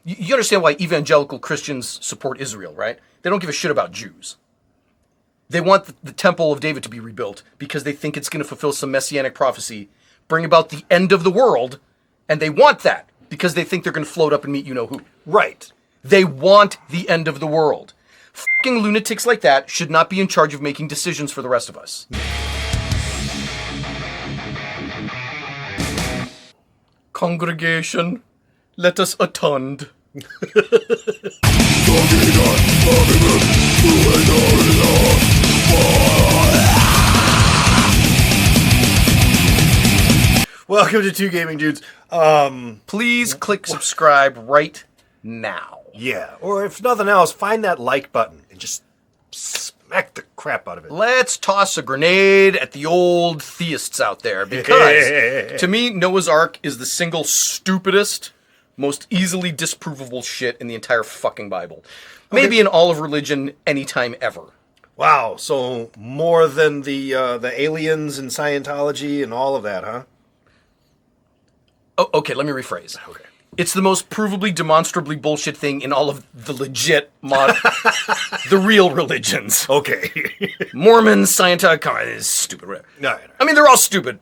You understand why evangelical Christians support Israel, right? They don't give a shit about Jews. They want the Temple of David to be rebuilt because they think it's going to fulfill some messianic prophecy, bring about the end of the world, and they want that because they think they're going to float up and meet you-know-who. Right. They want the end of the world. Fucking lunatics like that should not be in charge of making decisions for the rest of us. Congregation, let us attend. Welcome to Two Gaming Dudes. Please click subscribe right now. Yeah, or if nothing else, find that like button and just smack the crap out of it. Let's toss a grenade at the old theists out there, because to me, Noah's Ark is the single stupidest, most easily disprovable shit in the entire fucking Bible. Maybe in all of religion, anytime ever. Wow, so more than the aliens and Scientology and all of that, huh? Oh, okay, let me rephrase. Okay. It's the most provably, demonstrably bullshit thing in all of the legit, the real religions. Okay. Mormons, Scientology, come on, it's stupid. No. I mean, they're all stupid.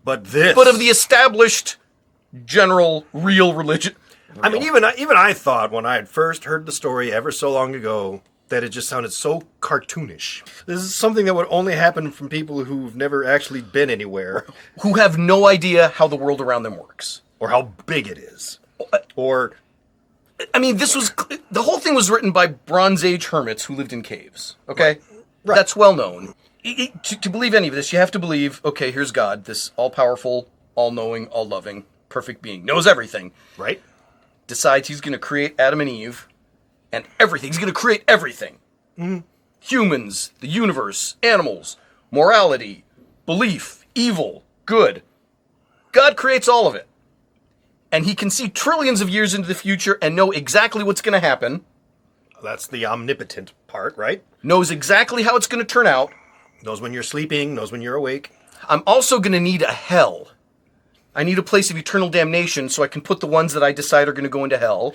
But this... But of the established, general, real religion... I mean, even I thought when I had first heard the story ever so long ago that it just sounded so cartoonish. This is something that would only happen from people who've never actually been anywhere. Who have no idea how the world around them works. Or how big it is. Or... I mean, the whole thing was written by Bronze Age hermits who lived in caves, okay? Right. That's well known. To believe any of this, you have to believe, okay, here's God, this all-powerful, all-knowing, all-loving, perfect being, knows everything. Right. Decides he's going to create Adam and Eve and everything. He's going to create everything. Mm-hmm. Humans, the universe, animals, morality, belief, evil, good. God creates all of it. And he can see trillions of years into the future and know exactly what's going to happen. That's the omnipotent part, right? Knows exactly how it's going to turn out. Knows when you're sleeping, knows when you're awake. I'm also going to need a hell. I need a place of eternal damnation so I can put the ones that I decide are going to go into hell.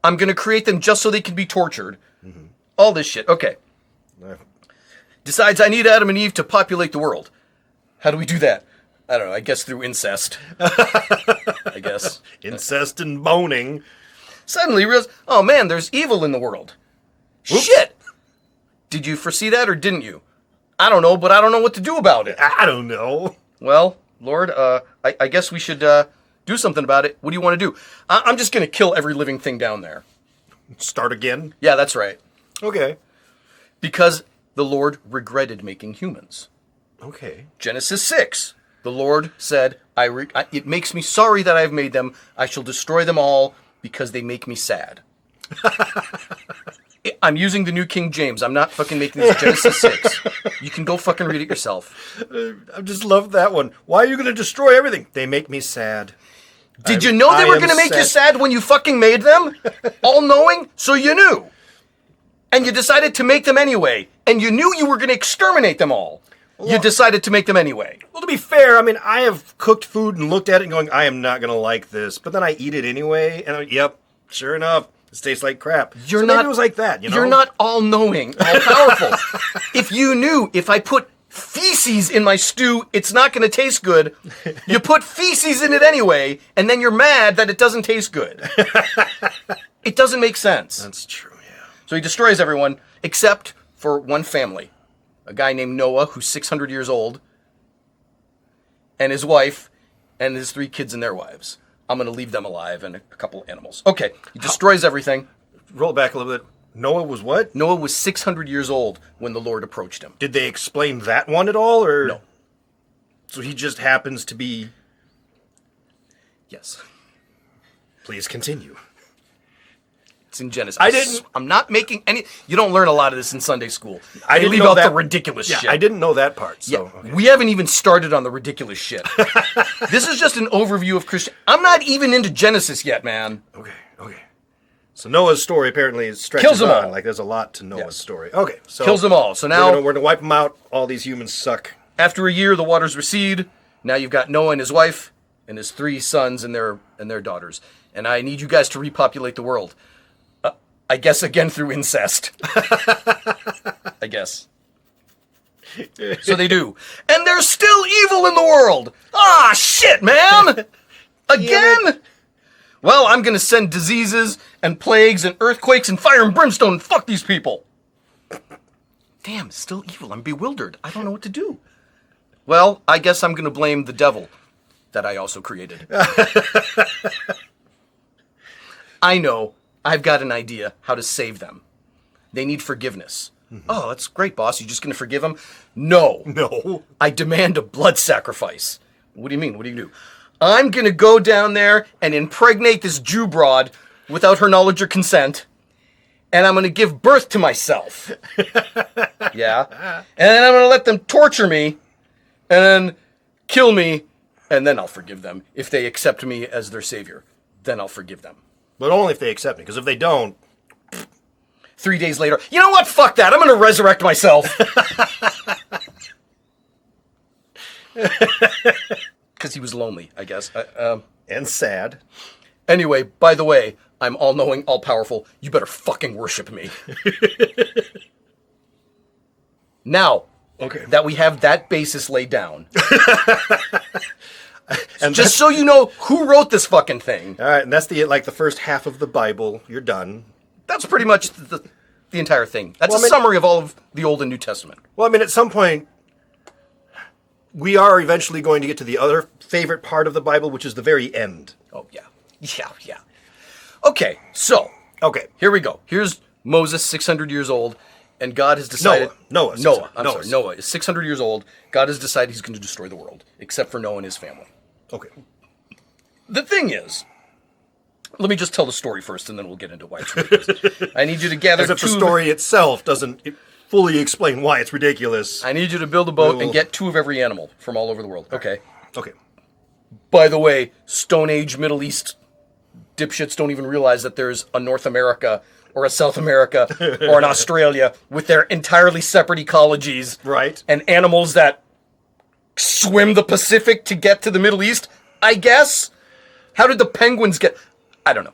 I'm going to create them just so they can be tortured. Mm-hmm. All this shit. Okay. Decides I need Adam and Eve to populate the world. How do we do that? I don't know. I guess through incest. I guess. Incest and boning. Suddenly realizes, oh man, there's evil in the world. Oops. Shit! Did you foresee that or didn't you? I don't know, but I don't know what to do about it. I don't know. Well, Lord, I guess we should do something about it. What do you want to do? I'm just going to kill every living thing down there. Start again? Yeah, that's right. Okay. Because the Lord regretted making humans. Okay. Genesis 6. The Lord said, it makes me sorry that I've made them. I shall destroy them all because they make me sad. I'm using the New King James. I'm not fucking making this Genesis 6. You can go fucking read it yourself. I just love that one. Why are you going to destroy everything? They make me sad. Did you know they were going to make you sad when you fucking made them? All-knowing? So you knew. And you decided to make them anyway. And you knew you were going to exterminate them all. You decided to make them anyway. Well, to be fair, I mean, I have cooked food and looked at it and going, I am not going to like this. But then I eat it anyway, and yep, sure enough, it tastes like crap. Maybe it was like that, you know? You're not all-knowing, all-powerful. If you knew, if I put feces in my stew, it's not going to taste good. You put feces in it anyway, and then you're mad that it doesn't taste good. It doesn't make sense. That's true, yeah. So he destroys everyone, except for one family. A guy named Noah, who's 600 years old, and his wife, and his 3 kids and their wives. I'm going to leave them alive and a couple of animals. Okay, he destroys everything. Roll back a little bit. Noah was what? Noah was 600 years old when the Lord approached him. Did they explain that one at all, or? No. So he just happens to be... Yes. Please continue. It's in Genesis. I'm not making any... You don't learn a lot of this in Sunday school. I didn't leave know out that, the ridiculous shit. I didn't know that part, so... Yeah, okay. we haven't even started on the ridiculous shit. This is just an overview of Christian... I'm not even into Genesis yet, man. Okay. So Noah's story apparently stretches Kills them on. all. Like, there's a lot to Noah's story. Okay, so... Kills them all. So now... We're going to wipe them out. All these humans suck. After a year, the waters recede. Now you've got Noah and his wife and his 3 sons and their daughters. and I need you guys to repopulate the world. I guess again through incest. I guess. So they do. And there's still evil in the world! Ah, shit, man! Again? Well, I'm gonna send diseases and plagues and earthquakes and fire and brimstone and fuck these people. Damn, it's still evil. I'm bewildered. I don't know what to do. Well, I guess I'm gonna blame the devil that I also created. I know. I've got an idea how to save them. They need forgiveness. Mm-hmm. Oh, that's great, boss. You just gonna forgive them? No. No. I demand a blood sacrifice. What do you mean? What do you do? I'm gonna go down there and impregnate this Jew broad without her knowledge or consent, and I'm gonna give birth to myself. Yeah. And then I'm gonna let them torture me, and then kill me, and then I'll forgive them. If they accept me as their savior, then I'll forgive them. But only if they accept me, because if they don't... 3 days later, you know what? Fuck that. I'm going to resurrect myself. Because he was lonely, I guess. And sad. Anyway, by the way, I'm all-knowing, all-powerful. You better fucking worship me. Now, okay, that we have that basis laid down... And just so you know who wrote this fucking thing. All right, and that's the first half of the Bible. You're done. That's pretty much the entire thing. That's a summary of all of the Old and New Testament. Well, I mean, at some point, we are eventually going to get to the other favorite part of the Bible, which is the very end. Oh, yeah. Yeah. Okay, so. Okay. Here we go. Here's Moses, 600 years old, and God has decided... Noah is 600 years old. God has decided he's going to destroy the world, except for Noah and his family. Okay. The thing is, let me just tell the story first, and then we'll get into why it's ridiculous. I need you to gather... As if the story itself doesn't fully explain why it's ridiculous. I need you to build a boat and get 2 of every animal from all over the world. Okay. Okay. By the way, Stone Age Middle East dipshits don't even realize that there's a North America or a South America or an Australia with their entirely separate ecologies. Right. And animals that swim the Pacific to get to the Middle East, I guess? How did the penguins get... I don't know.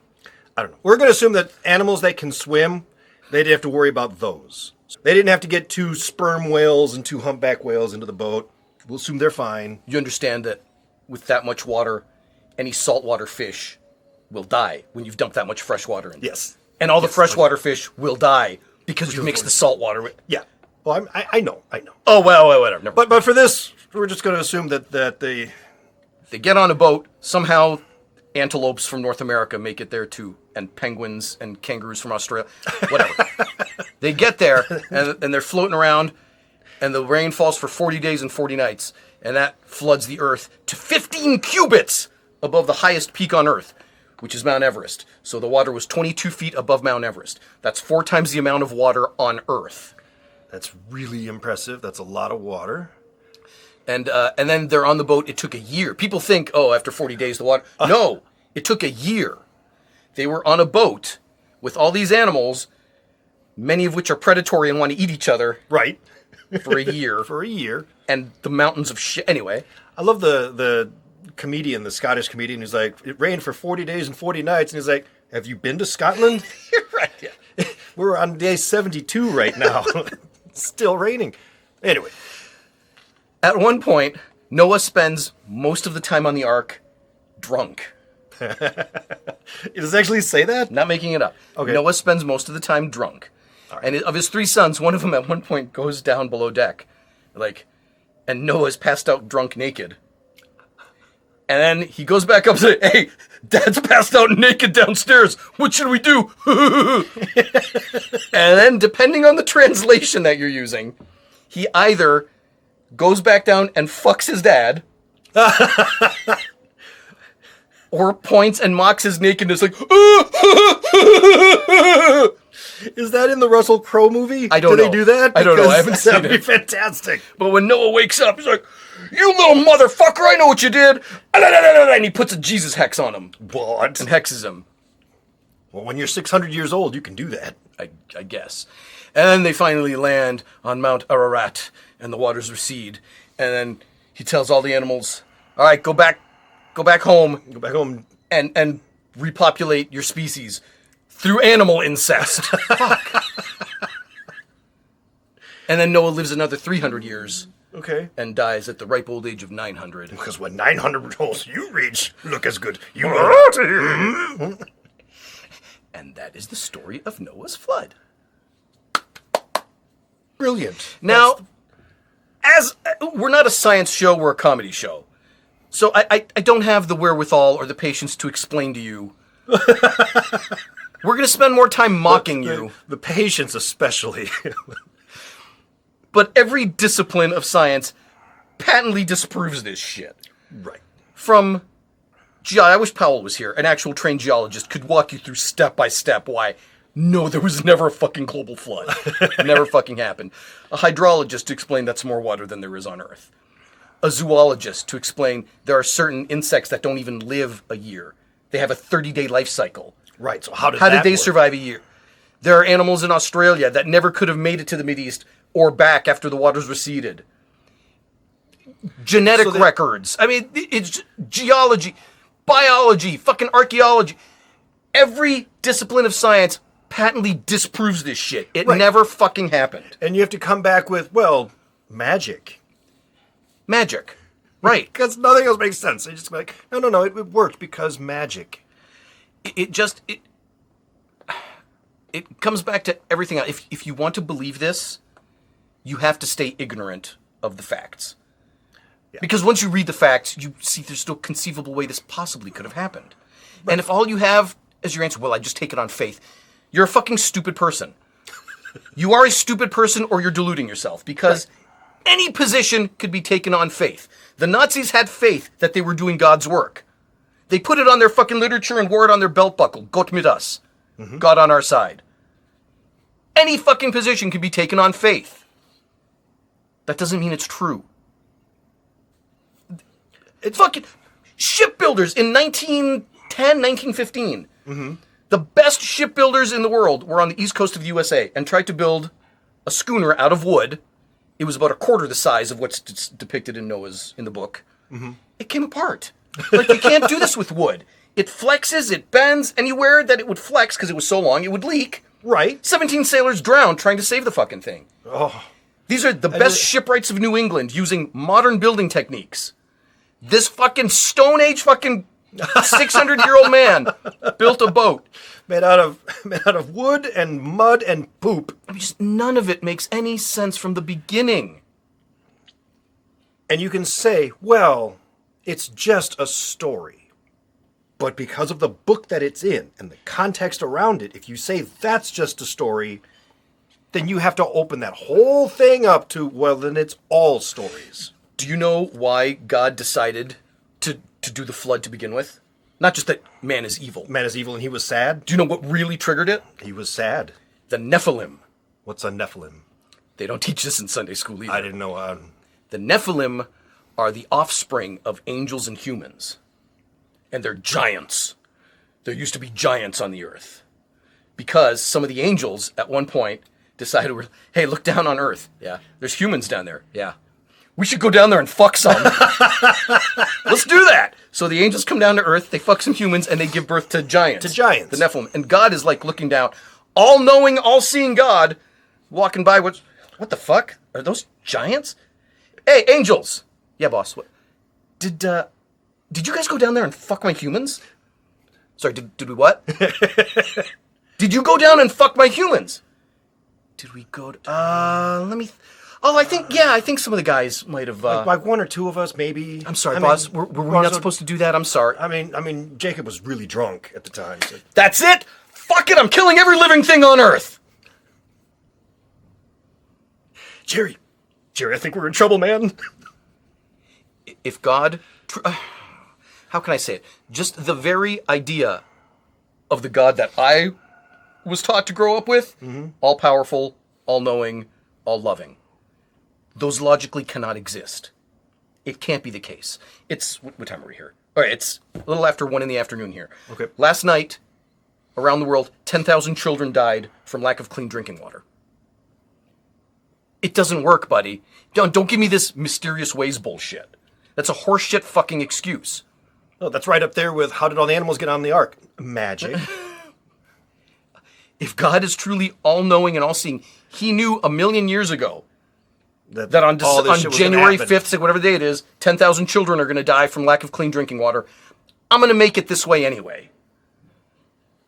We're going to assume that animals that can swim, they didn't have to worry about those. They didn't have to get 2 sperm whales and 2 humpback whales into the boat. We'll assume they're fine. You understand that with that much water, any saltwater fish will die when you've dumped that much fresh water in. Yes. And all the freshwater fish will die because you've mixed the salt water with... Yeah. Well, I know. Oh, well, whatever. Never but for this, we're just going to assume that they get on a boat. Somehow, antelopes from North America make it there too, and penguins and kangaroos from Australia. Whatever. They get there, and they're floating around, and the rain falls for 40 days and 40 nights, and that floods the earth to 15 cubits above the highest peak on Earth, which is Mount Everest. So the water was 22 feet above Mount Everest. That's 4 times the amount of water on Earth. That's really impressive. That's a lot of water. And then they're on the boat. It took a year. People think, oh, after 40 days, the water... No, it took a year. They were on a boat with all these animals, many of which are predatory and want to eat each other. Right. For a year. For a year. And the mountains of shit... Anyway. I love the comedian, the Scottish comedian, who's like, it rained for 40 days and 40 nights, and he's like, have you been to Scotland? You're right, yeah. We're on day 72 right now. It's still raining. Anyway. At one point, Noah spends most of the time on the ark drunk. Does it actually say that? Not making it up. Okay. Noah spends most of the time drunk. Right. And of his 3 sons, one of them at one point goes down below deck. And Noah's passed out drunk naked. And then he goes back up and says, hey, Dad's passed out naked downstairs. What should we do? And then, depending on the translation that you're using, he either goes back down and fucks his dad, or points and mocks his nakedness like, is that in the Russell Crowe movie? I don't know. Do they do that? I don't know. I haven't seen it. That'd be fantastic. But when Noah wakes up, he's like, you little motherfucker, I know what you did. And he puts a Jesus hex on him. What? And hexes him. Well, when you're 600 years old, you can do that. I guess. And then they finally land on Mount Ararat, and the waters recede. And then he tells all the animals, all right, go back home. Go back home. And repopulate your species through animal incest. Fuck. And then Noah lives another 300 years. Okay. And dies at the ripe old age of 900. Because when 900 rolls you reach, look as good. You will. And that is the story of Noah's flood. Brilliant. Now, as we're not a science show, we're a comedy show. So I don't have the wherewithal or the patience to explain to you. We're going to spend more time mocking you. The patience especially. But every discipline of science patently disproves this shit. Right. From, I wish Powell was here, an actual trained geologist could walk you through step by step why, no, there was never a fucking global flood. Never fucking happened. A hydrologist to explain that's more water than there is on Earth. A zoologist to explain there are certain insects that don't even live a year. They have a 30-day life cycle. Right, so how did they work? survive a year? There are animals in Australia that never could have made it to the Mideast or back after the waters receded. Genetic records. I mean, it's geology, biology, fucking archaeology. Every discipline of science patently disproves this shit. It never fucking happened. And you have to come back with, well, magic. Magic. Right. Because nothing else makes sense. They just be like, no, it worked because magic. It comes back to everything else. If you want to believe this, you have to stay ignorant of the facts. Yeah. Because once you read the facts, you see there's no conceivable way this possibly could have happened. Right. And if all you have as your answer, well, I just take it on faith, you're a fucking stupid person. You are a stupid person or you're deluding yourself because any position could be taken on faith. The Nazis had faith that they were doing God's work. They put it on their fucking literature and wore it on their belt buckle. Gott mit us. Mm-hmm. God on our side. Any fucking position can be taken on faith. That doesn't mean it's true. It's fucking shipbuilders in 1910, 1915. Mm-hmm. The best shipbuilders in the world were on the east coast of the USA and tried to build a schooner out of wood. It was about a quarter the size of what's depicted in the book. Mm-hmm. It came apart. Like, you can't do this with wood. It flexes, it bends, anywhere that it would flex because it was so long, it would leak. Right. 17 sailors drowned trying to save the fucking thing. Oh. These are the best shipwrights of New England using modern building techniques. This fucking Stone Age fucking 600-year-old man built a boat. Made out of wood and mud and poop. I mean, just none of it makes any sense from the beginning. And you can say, well, it's just a story. But because of the book that it's in and the context around it, if you say that's just a story, then you have to open that whole thing up to, well, then it's all stories. Do you know why God decided to do the flood to begin with? Not just that man is evil. Man is evil and he was sad? Do you know what really triggered it? He was sad. The Nephilim. What's a Nephilim? They don't teach this in Sunday school either. I didn't know. The Nephilim are the offspring of angels and humans. And they're giants. There used to be giants on the earth. Because some of the angels, at one point, decided, hey, look down on Earth. Yeah. There's humans down there. Yeah. We should go down there and fuck some. Let's do that. So the angels come down to Earth, they fuck some humans, and they give birth to giants. To giants. The Nephilim. And God is like looking down, all-knowing, all-seeing God, walking by, what the fuck? Are those giants? Hey, angels. Yeah, boss. What? Did you guys go down there and fuck my humans? Sorry, did we what? Did you go down and fuck my humans? Did we go to... let me... I think some of the guys might have... like one or two of us, maybe. I'm sorry, boss. Were we not supposed to do that? I'm sorry. I mean, Jacob was really drunk at the time. So. That's it! Fuck it! I'm killing every living thing on Earth! Jerry, I think we're in trouble, man. If God... how can I say it? Just the very idea of the God that I was taught to grow up with, all-powerful, all-knowing, all-loving. Those logically cannot exist. It can't be the case. It's... What time are we here? All right, it's a little after 1 in the afternoon here. Okay. Last night, around the world, 10,000 children died from lack of clean drinking water. It doesn't work, buddy. Don't give me this mysterious ways bullshit. That's a horseshit fucking excuse. Oh, that's right up there with how did all the animals get on the ark? Magic. If God is truly all-knowing and all-seeing, he knew a million years ago that on January 5th, whatever day it is, 10,000 children are going to die from lack of clean drinking water. I'm going to make it this way anyway.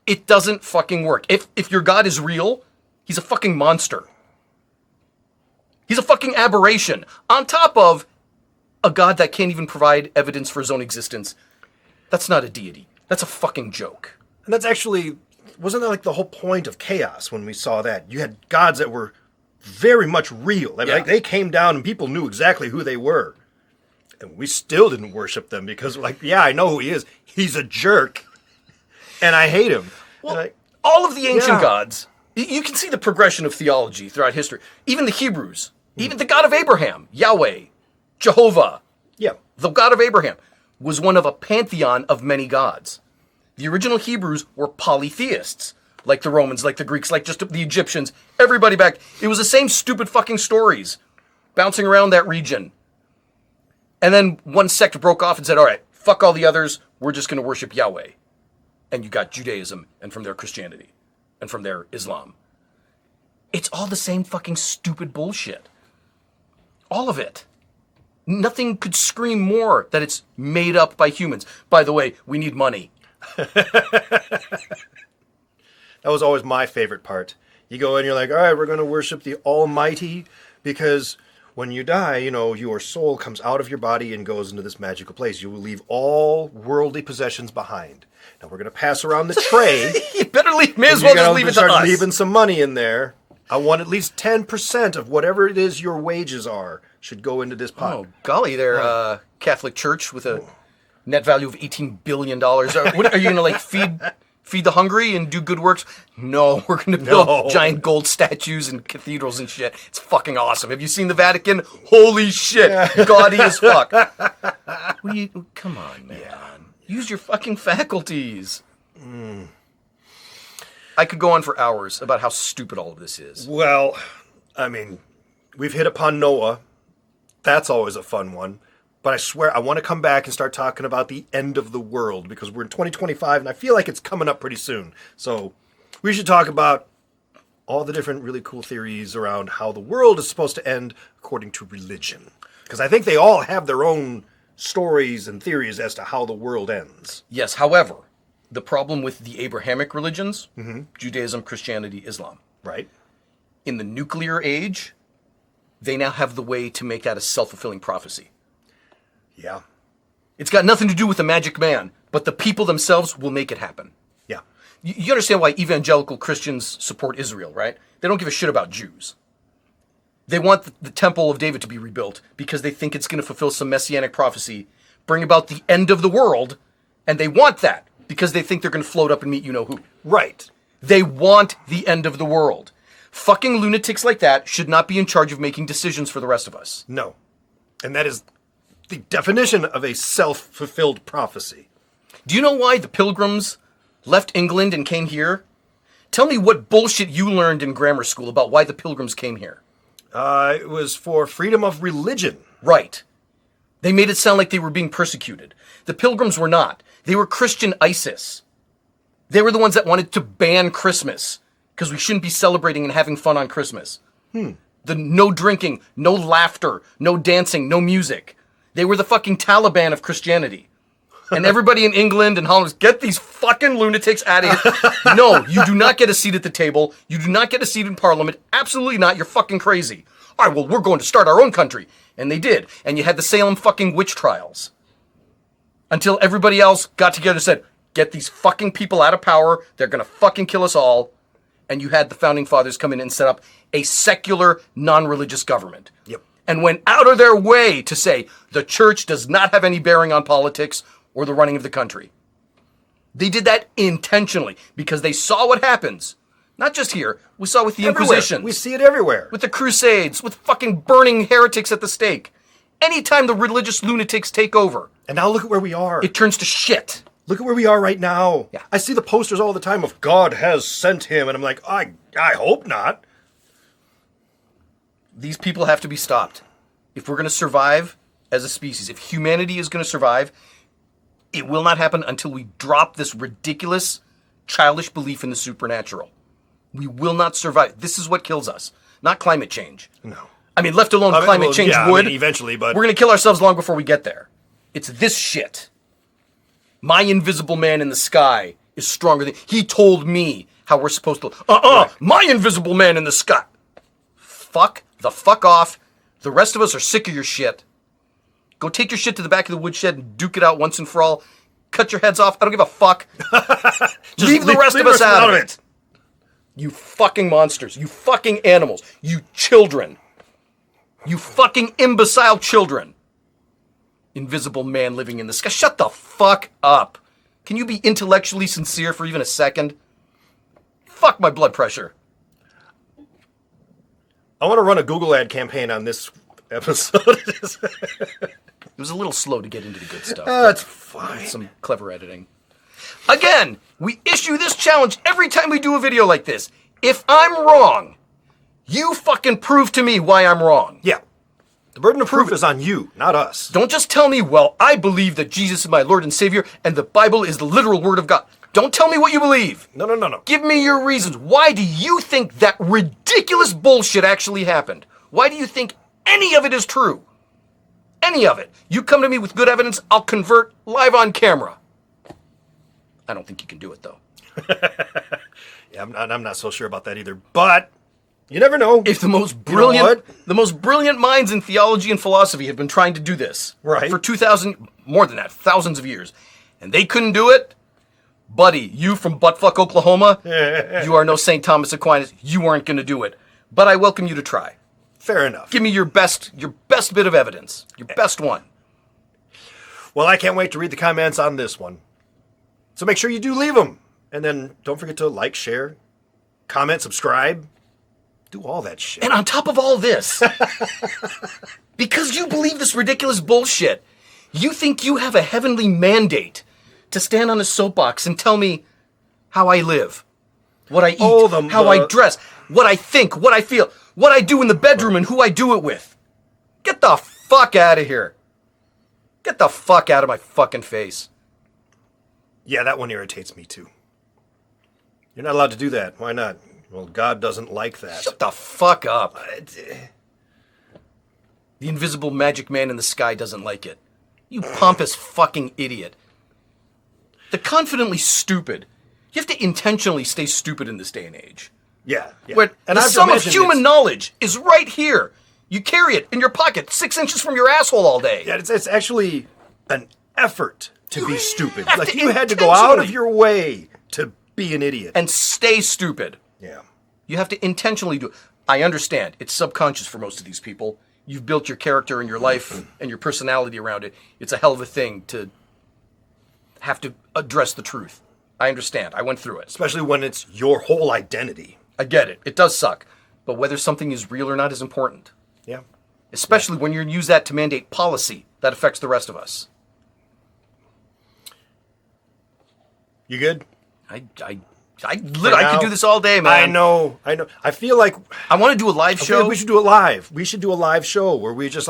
It doesn't fucking work. If your God is real, he's a fucking monster. He's a fucking aberration. On top of a God that can't even provide evidence for his own existence. That's not a deity. That's a fucking joke. And that's actually, wasn't that like the whole point of chaos when we saw that? You had gods that were very much real. I mean, like, they came down and people knew exactly who they were. And we still didn't worship them because, like, yeah, I know who he is. He's a jerk. And I hate him. Well, all of the ancient gods, you can see the progression of theology throughout history. Even the Hebrews, even the God of Abraham, Yahweh, Jehovah, the God of Abraham, was one of a pantheon of many gods. The original Hebrews were polytheists, like the Romans, like the Greeks, like just the Egyptians, everybody back. It was the same stupid fucking stories bouncing around that region. And then one sect broke off and said, all right, fuck all the others, we're just going to worship Yahweh. And you got Judaism, and from there Christianity, and from there Islam. It's all the same fucking stupid bullshit. All of it. Nothing could scream more that it's made up by humans. By the way, we need money. That was always my favorite part. You go in, you're like, all right, we're going to worship the Almighty because when you die, you know, your soul comes out of your body and goes into this magical place. You will leave all worldly possessions behind. Now we're going to pass around the tray. You better leave. May as well just leave it to us. Leaving some money in there. I want at least 10% of whatever it is your wages are should go into this pot. Oh, golly there, Catholic Church with a net value of $18 billion. What, are you going to, like, feed the hungry and do good works? No, we're going to build giant gold statues and cathedrals and shit. It's fucking awesome. Have you seen the Vatican? Holy shit. Gaudy as fuck. Come on, man. Yeah. Use your fucking faculties. I could go on for hours about how stupid all of this is. Well, I mean, we've hit upon Noah. That's always a fun one. But I swear, I want to come back and start talking about the end of the world because we're in 2025 and I feel like it's coming up pretty soon. So we should talk about all the different really cool theories around how the world is supposed to end according to religion. Because I think they all have their own stories and theories as to how the world ends. Yes, however, the problem with the Abrahamic religions, Judaism, Christianity, Islam. Right. In the nuclear age, they now have the way to make that a self-fulfilling prophecy. Yeah. It's got nothing to do with the magic man, but the people themselves will make it happen. Yeah. You understand why evangelical Christians support Israel, right? They don't give a shit about Jews. They want the Temple of David to be rebuilt because they think it's going to fulfill some messianic prophecy, bring about the end of the world, and they want that because they think they're going to float up and meet you-know-who. Right. They want the end of the world. Fucking lunatics like that should not be in charge of making decisions for the rest of us. No. And that is the definition of a self-fulfilled prophecy. Do you know why the Pilgrims left England and came here? Tell me what bullshit you learned in grammar school about why the Pilgrims came here. It was for freedom of religion. Right. They made it sound like they were being persecuted. The Pilgrims were not. They were Christian ISIS. They were the ones that wanted to ban Christmas because we shouldn't be celebrating and having fun on Christmas. The no drinking, no laughter, no dancing, no music. They were the fucking Taliban of Christianity. And everybody in England and Holland was, get these fucking lunatics out of here. No, you do not get a seat at the table. You do not get a seat in Parliament. Absolutely not. You're fucking crazy. All right, well, we're going to start our own country. And they did. And you had the Salem fucking witch trials. Until everybody else got together and said, get these fucking people out of power. They're going to fucking kill us all. And you had the founding fathers come in and set up a secular, non-religious government. Yep. And went out of their way to say the church does not have any bearing on politics or the running of the country. They did that intentionally because they saw what happens. Not just here. We saw with the Inquisition. We see it everywhere. With the Crusades. With fucking burning heretics at the stake. Anytime the religious lunatics take over. And now look at where we are. It turns to shit. Look at where we are right now. Yeah. I see the posters all the time of God has sent him. And I'm like, I hope not. These people have to be stopped. If we're going to survive as a species, if humanity is going to survive, It will not happen until we drop this ridiculous, childish belief in the supernatural. We will not survive. This is what kills us, not climate change. No. I mean, left alone, climate change would. Eventually, but... We're going to kill ourselves long before we get there. It's this shit. My invisible man in the sky is stronger than... He told me how we're supposed to... Right. My invisible man in the sky. Fuck the fuck off. The rest of us are sick of your shit. Go take your shit to the back of the woodshed and duke it out once and for all. Cut your heads off. I don't give a fuck. leave the rest of us out of it. You fucking monsters. You fucking animals. You children. You fucking imbecile children. Invisible man living in the sky. Shut the fuck up. Can you be intellectually sincere for even a second? Fuck my blood pressure. I want to run a Google ad campaign on this episode. It was a little slow to get into the good stuff. That's fine. Some clever editing. Again, we issue this challenge every time we do a video like this. If I'm wrong, you fucking prove to me why I'm wrong. Yeah. The burden of proof is on you, not us. Don't just tell me, well, I believe that Jesus is my Lord and Savior and the Bible is the literal word of God. Don't tell me what you believe. No. Give me your reasons. Why do you think that ridiculous bullshit actually happened? Why do you think any of it is true? Any of it. You come to me with good evidence, I'll convert live on camera. I don't think you can do it, though. Yeah, I'm not so sure about that either. But you never know. If the most brilliant minds in theology and philosophy have been trying to do this for 2,000, more than that, thousands of years, and they couldn't do it, buddy, you from buttfuck Oklahoma, you are no St. Thomas Aquinas. You aren't going to do it. But I welcome you to try. Fair enough. Give me your best bit of evidence. Your best one. Well, I can't wait to read the comments on this one. So make sure you do leave them. And then don't forget to like, share, comment, subscribe. Do all that shit. And on top of all this, because you believe this ridiculous bullshit, you think you have a heavenly mandate to stand on a soapbox and tell me how I live, what I eat, how I dress, what I think, what I feel, what I do in the bedroom, and who I do it with. Get the fuck out of here. Get the fuck out of my fucking face. Yeah, that one irritates me too. You're not allowed to do that. Why not? Well, God doesn't like that. Shut the fuck up. The invisible magic man in the sky doesn't like it. You pompous fucking idiot. The confidently stupid. You have to intentionally stay stupid in this day and age. Yeah. Where and the sum of human knowledge is right here. You carry it in your pocket 6 inches from your asshole all day. Yeah, it's actually an effort to be stupid. Like you had to go out of your way to be an idiot. And stay stupid. Yeah. You have to intentionally do it. I understand. It's subconscious for most of these people. You've built your character and your life and your personality around it. It's a hell of a thing to have to address the truth. I understand. I went through it. Especially when it's your whole identity. I get it. It does suck. But whether something is real or not is important. Yeah. Especially when you use that to mandate policy that affects the rest of us. You good? I could do this all day, man. I know. I feel like I want to do a live show. We should do it live. We should do a live show where we just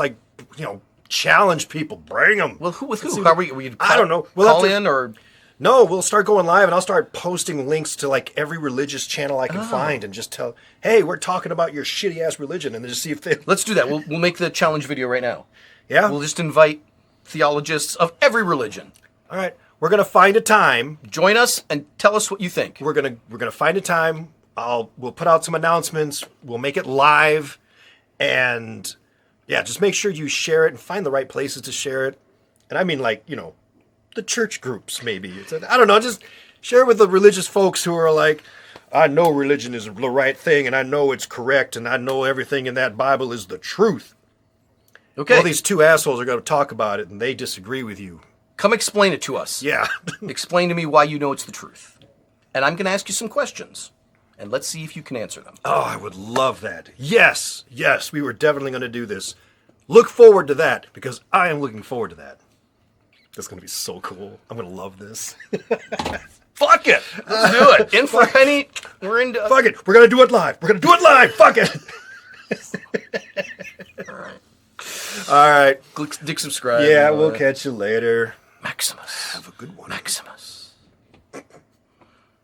challenge people, bring them. Well, with who? Are we I don't know. We'll call in or no? We'll start going live, and I'll start posting links to like every religious channel I can find, and just tell, hey, we're talking about your shitty ass religion, and then just see if they. Let's do that. We'll make the challenge video right now. Yeah. We'll just invite theologists of every religion. All right. We're gonna find a time. Join us and tell us what you think. We're gonna find a time. We'll put out some announcements. We'll make it live, and yeah, just make sure you share it and find the right places to share it. And I mean, the church groups maybe. I don't know. Just share it with the religious folks who are like, I know religion is the right thing, and I know it's correct, and I know everything in that Bible is the truth. Okay. Well, these two assholes are gonna talk about it, and they disagree with you. Come explain it to us. Yeah. Explain to me why you know it's the truth. And I'm going to ask you some questions. And let's see if you can answer them. Oh, I would love that. Yes, we were definitely going to do this. Look forward to that, because I am looking forward to that. That's going to be so cool. I'm going to love this. Fuck it. Let's do it. In for any. We're into. Fuck it. We're going to do it live. Fuck it. All right. All right. Click subscribe. Yeah, we'll catch you later. Maximus. Have a good one. Maximus.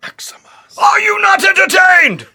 Maximus. Are you not entertained?